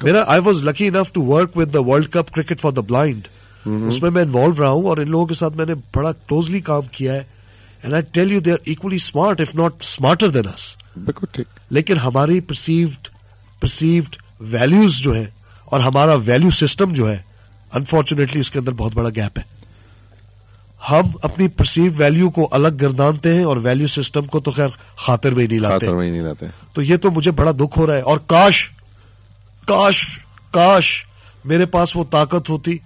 میرا I was lucky enough to work with the World Cup Cricket for the Blind. اس میں involve رہا ہوں اور ان لوگوں کے ساتھ میں نے بڑا کلوزلی کام کیا ہے. And I tell you they are equally smart if not smarter than us. بالکل ٹھیک. لیکن ہماری perceived values جو ہے اور ہمارا ویلیو سسٹم جو ہے انفارچونیٹلی اس کے اندر بہت بڑا گیپ ہے. ہم اپنی پرسیو ویلیو کو الگ گردانتے ہیں اور ویلیو سسٹم کو تو خیر خاطر میں ہی نہیں لاتے. تو یہ تو مجھے بڑا دکھ ہو رہا ہے. اور کاش میرے پاس وہ طاقت ہوتی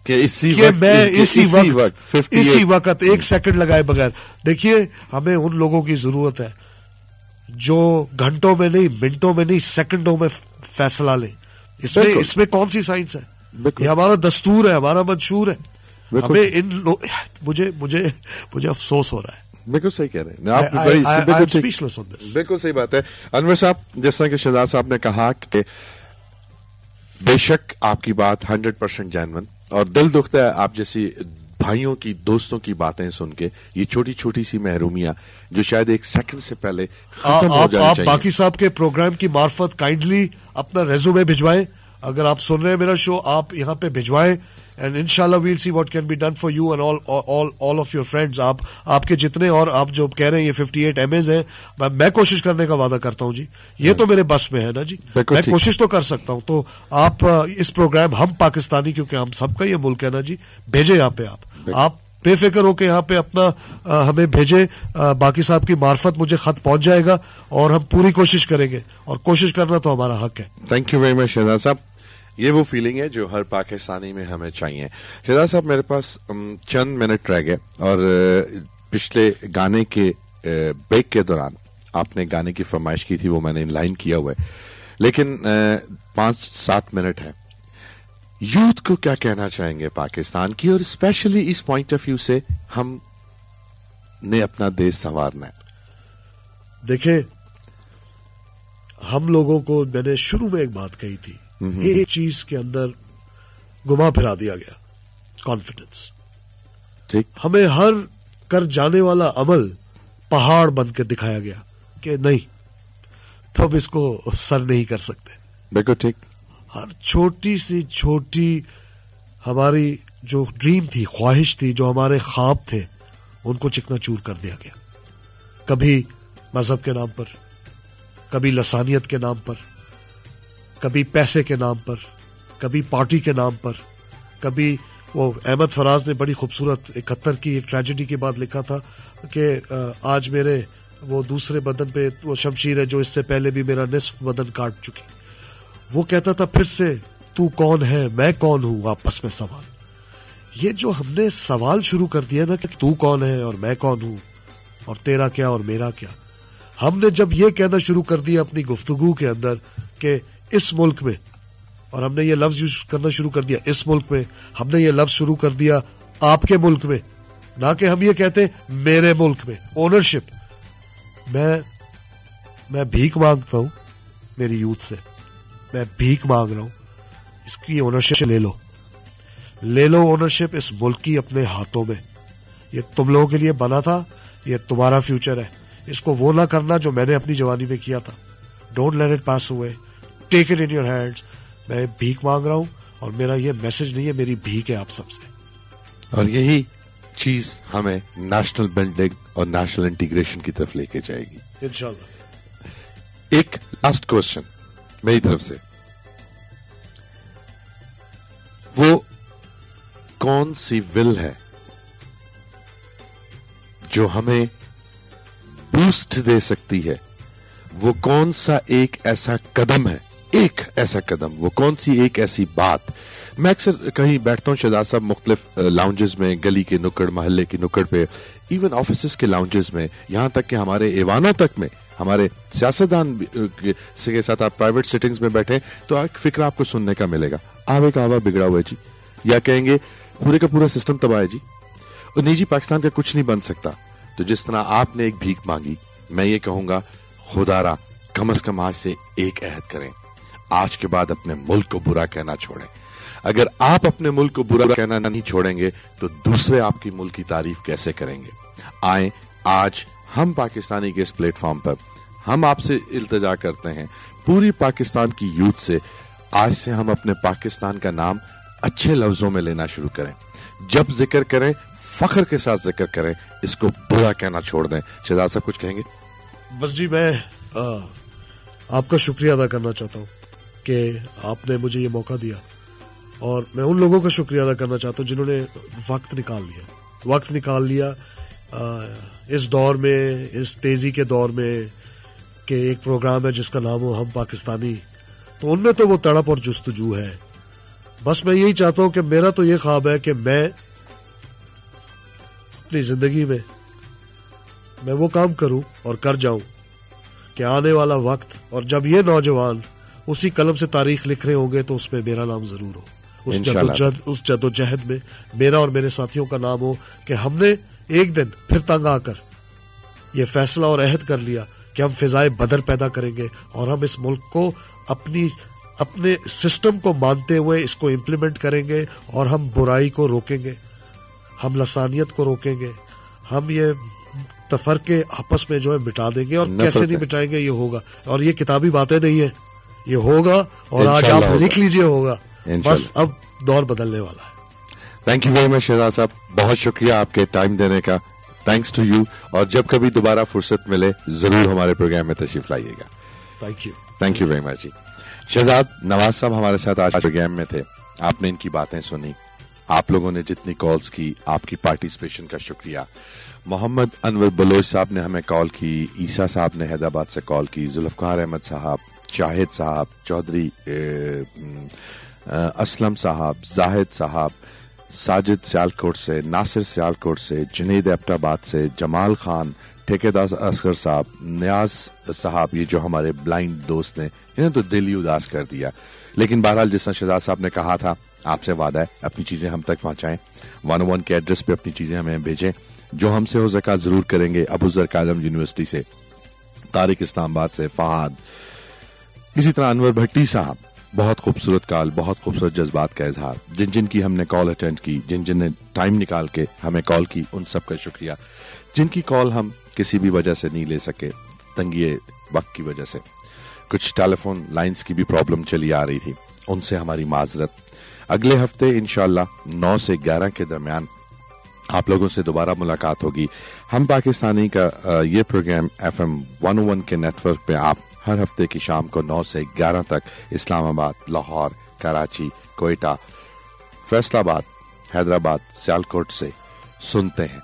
کہ میں اسی وقت ایک سیکنڈ لگائے بغیر. دیکھیے ہمیں ان لوگوں کی ضرورت ہے جو گھنٹوں میں نہیں, منٹوں میں نہیں, سیکنڈوں میں فیصلہ لیں. اس میں کون سی سائنس ہے؟ یہ ہمارا دستور ہے, ہمارا منشور ہے. ہمیں مجھے افسوس ہو رہا ہے. بالکل صحیح کہہ رہے ہیں, بالکل صحیح بات ہے. انور صاحب, جس طرح کہ شہزاد صاحب نے کہا کہ بے شک آپ کی بات 100% جینون, اور دل دکھتا ہے آپ جیسی بھائیوں کی, دوستوں کی باتیں سن کے. یہ چھوٹی چھوٹی سی محرومیاں جو شاید ایک سیکنڈ سے پہلے ختم ہو جانی چاہیے. آپ باقی صاحب کے پروگرام کی معرفت کائنڈلی اپنا ریزومے بھجوائیں. اگر آپ سن رہے ہیں میرا شو, آپ یہاں پہ بھجوائیں and inshallah we'll see what can be done for you and all of your friends. آپ کے جتنے, اور آپ جو کہہ رہے ہیں یہ 58 MAs ہیں, میں کوشش کرنے کا وعدہ کرتا ہوں جی. یہ تو میرے بس میں ہے نا جی, میں کوشش تو کر سکتا ہوں. تو آپ اس پروگرام ہم پاکستانی, کیونکہ ہم سب کا یہ ملک ہے نا جی, بھیجے یہاں پہ. آپ بے فکر ہو کے یہاں پہ اپنا ہمیں بھیجے. باقی صاحب کی معرفت مجھے خط پہنچ جائے گا اور ہم پوری کوشش کریں گے, اور کوشش کرنا تو ہمارا حق ہے. Thank you very much Shahzad صاحب. یہ وہ فیلنگ ہے جو ہر پاکستانی میں ہمیں چاہیے. شہزاد صاحب, میرے پاس چند منٹ رہ گئے, اور پچھلے گانے کے بریک کے دوران آپ نے گانے کی فرمائش کی تھی, وہ میں نے ان لائن کیا ہوا ہے, لیکن 5-7 منٹ ہے. یوتھ کو کیا کہنا چاہیں گے پاکستان کی, اور اسپیشلی اس پوائنٹ آف ویو سے ہم نے اپنا دیش سنوارنا ہے؟ دیکھیں, ہم لوگوں کو, میں نے شروع میں ایک بات کہی تھی, ایک چیز کے اندر گما پھرا دیا گیا, کانفیڈنس. ہمیں ہر کر جانے والا عمل پہاڑ بن کے دکھایا گیا کہ نہیں, تو اب اس کو سر نہیں کر سکتے. بالکل ٹھیک. ہر چھوٹی سی چھوٹی ہماری جو ڈریم تھی, خواہش تھی, جو ہمارے خواب تھے, ان کو چکنا چور کر دیا گیا. کبھی مذہب کے نام پر, کبھی لسانیت کے نام پر, کبھی پیسے کے نام پر, کبھی پارٹی کے نام پر, کبھی وہ احمد فراز نے بڑی خوبصورت 71 کی ایک ٹریجڈی کے بعد لکھا تھا کہ آج میرے وہ دوسرے بدن پہ وہ شمشیر ہے جو اس سے پہلے بھی میرا نصف بدن کاٹ چکی. وہ کہتا تھا پھر سے تو کون ہے میں کون ہوں, آپس میں سوال. یہ جو ہم نے سوال شروع کر دیا نا کہ تو کون ہے اور میں کون ہوں, اور تیرا کیا اور میرا کیا, ہم نے جب یہ کہنا شروع کر دیا اپنی گفتگو کے اندر کہ اس ملک میں, اور ہم نے یہ لفظ یوز کرنا شروع کر دیا اس ملک میں, ہم نے یہ لفظ شروع کر دیا آپ کے ملک میں, نہ کہ ہم یہ کہتے میرے ملک میں. اونرشپ, میں بھیک مانگتا ہوں میری یوتھ سے, میں بھیک مانگ رہا ہوں, اس کی اونرشپ لے لو اونرشپ اس ملک کی اپنے ہاتھوں میں. یہ تم لوگوں کے لیے بنا تھا, یہ تمہارا فیوچر ہے. اس کو وہ نہ کرنا جو میں نے اپنی جوانی میں کیا تھا. Don't let it pass away, take it in your hands. میں بھیک مانگ رہا ہوں, اور میرا یہ میسج نہیں ہے, میری بھیک ہے آپ سب سے. اور یہی چیز ہمیں نیشنل بلڈنگ اور نیشنل انٹیگریشن کی طرف لے کے جائے گی انشاءاللہ. ایک لاسٹ کوسچن میری طرف سے, وہ کون سی ول ہے جو ہمیں بوسٹ دے سکتی ہے؟ وہ کون سا ایک ایسا قدم ہے, وہ کون سی ایک ایسی بات؟ میں اکثر کہیں بیٹھتا ہوں شہزاد صاحب, مختلف لاؤنجز میں, گلی کے نکڑ, محلے کی نکڑ پہ, ایون آفیسز کے لاؤنجز میں, یہاں تک کہ ہمارے ایوانوں تک میں, ہمارے سیاستدان کے ساتھ آپ پرائیویٹ سیٹنگز میں بیٹھے تو ایک فکر آپ کو سننے کا ملے گا, آوے کا آوا بگڑا ہوا ہے جی, یا کہیں گے پورے کا پورا سسٹم تباہ ہے جی, اور نہیں جی پاکستان کا کچھ نہیں بن سکتا. تو جس طرح آپ نے ایک بھیک مانگی, میں یہ کہوں گا خدا را کم از کم آج سے ایک عہد کریں, آج کے بعد اپنے ملک کو برا کہنا چھوڑیں. اگر آپ اپنے ملک کو برا کہنا نہیں چھوڑیں گے تو دوسرے آپ کی ملک کی تعریف کیسے کریں گے؟ آئیں آج ہم پاکستانی کے اس پلیٹ فارم پر ہم آپ سے التجا کرتے ہیں, پوری پاکستان کی یوتھ سے, آج سے ہم اپنے پاکستان کا نام اچھے لفظوں میں لینا شروع کریں. جب ذکر کریں فخر کے ساتھ ذکر کریں, اس کو برا کہنا چھوڑ دیں. شہزاد صاحب کچھ کہیں گے؟ بس جی میں آپ کا شکریہ ادا کرنا چاہتا ہوں کہ آپ نے مجھے یہ موقع دیا, اور میں ان لوگوں کا شکریہ ادا کرنا چاہتا ہوں جنہوں نے وقت نکال لیا اس دور میں, اس تیزی کے دور میں کہ ایک پروگرام ہے جس کا نام ہو ہم پاکستانی. تو ان میں تو وہ تڑپ اور جستجو ہے. بس میں یہی چاہتا ہوں کہ میرا تو یہ خواب ہے کہ میں اپنی زندگی میں وہ کام کروں اور کر جاؤں کہ آنے والا وقت اور جب یہ نوجوان اسی قلم سے تاریخ لکھ رہے ہوں گے تو اس میں میرا نام ضرور ہو. اس جدوجہد میں میرا اور میرے ساتھیوں کا نام ہو کہ ہم نے ایک دن پھر تنگ آ کر یہ فیصلہ اور عہد کر لیا کہ ہم فضائے بدر پیدا کریں گے, اور ہم اس ملک کو اپنے سسٹم کو مانتے ہوئے اس کو امپلیمنٹ کریں گے, اور ہم برائی کو روکیں گے, ہم لسانیت کو روکیں گے, ہم یہ تفرقے آپس میں جو ہے مٹا دیں گے. اور کیسے نہیں مٹائیں گے, یہ ہوگا. اور یہ کتابی باتیں نہیں ہیں, یہ ہوگا, اور آج آپ لکھ لیجئے ہوگا. بس اب دور بدلنے والا ہے. Thank you very much Shahzad صاحب, بہت شکریہ آپ کے ٹائم دینے کا. تھینکس ٹو یو, اور جب کبھی دوبارہ فرصت ملے ضرور ہمارے پروگرام میں تشریف لائیے گا. تھینک یو ویری مچ جی. شہزاد نواز صاحب ہمارے ساتھ آج پروگرام میں تھے. آپ نے ان کی باتیں سنی, آپ لوگوں نے جتنی کالز کی آپ کی پارٹیسپیشن کا شکریہ. محمد انور بلوچ صاحب نے ہمیں کال کی, عیسیٰ صاحب نے حیدرآباد سے کال کی, ذوالفقار احمد صاحب, شاہد صاحب, چودھری اسلم صاحب, زاہد صاحب, ساجد سیالکوٹ سے, ناصر سیالکوٹ سے, جنید ایبٹ آباد سے, جمال خان, ٹھیکیدار اصغر صاحب, نیاز صاحب, یہ جو ہمارے بلائنڈ دوست نے, انہیں تو دل ہی اداس کر دیا. لیکن بہرحال جس طرح شہزاد صاحب نے کہا تھا, آپ سے وعدہ ہے اپنی چیزیں ہم تک پہنچائیں, 101 کے ایڈریس پہ اپنی چیزیں ہمیں بھیجیں. جو ہم سے ہو سکا ضرور کریں گے. ابو ذر کاظم یونیورسٹی سے, طارق اسلام آباد سے, فہد, اسی طرح انور بھٹی صاحب, بہت خوبصورت کال, بہت خوبصورت جذبات کا اظہار. جن کی ہم نے کال اٹینڈ کی, جن نے ٹائم نکال کے ہمیں کال کی, ان سب کا شکریہ. جن کی کال ہم کسی بھی وجہ سے نہیں لے سکے, تنگی وقت کی وجہ سے, کچھ ٹیلی فون لائنز کی بھی پرابلم چلی آ رہی تھی, ان سے ہماری معذرت. اگلے ہفتے انشاءاللہ 9 سے 11 کے درمیان آپ لوگوں سے دوبارہ ملاقات ہوگی. ہم پاکستانی کا یہ پروگرام FM 101 کے نیٹ ورک پہ آپ ہر ہفتے کی شام کو 9 سے 11 تک اسلام آباد, لاہور, کراچی, کوئٹہ, فیصل آباد, حیدرآباد, سیالکوٹ سے سنتے ہیں.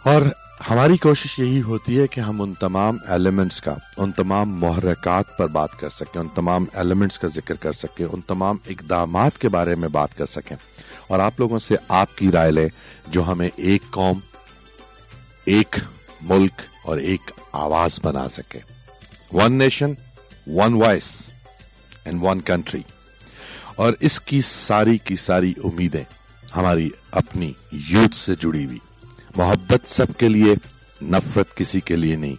اور ہماری کوشش یہی ہوتی ہے کہ ہم ان تمام ایلیمنٹس کا, ان تمام محرکات پر بات کر سکیں, ان تمام ایلیمنٹس کا ذکر کر سکیں, ان تمام اقدامات کے بارے میں بات کر سکیں, اور آپ لوگوں سے آپ کی رائے لیں جو ہمیں ایک قوم, ایک ملک اور ایک آواز بنا سکے. One nation, one voice and one country. اور اس کی ساری امیدیں ہماری اپنی یوتھ سے جڑی ہوئی. محبت سب کے لیے, نفرت کسی کے لیے نہیں.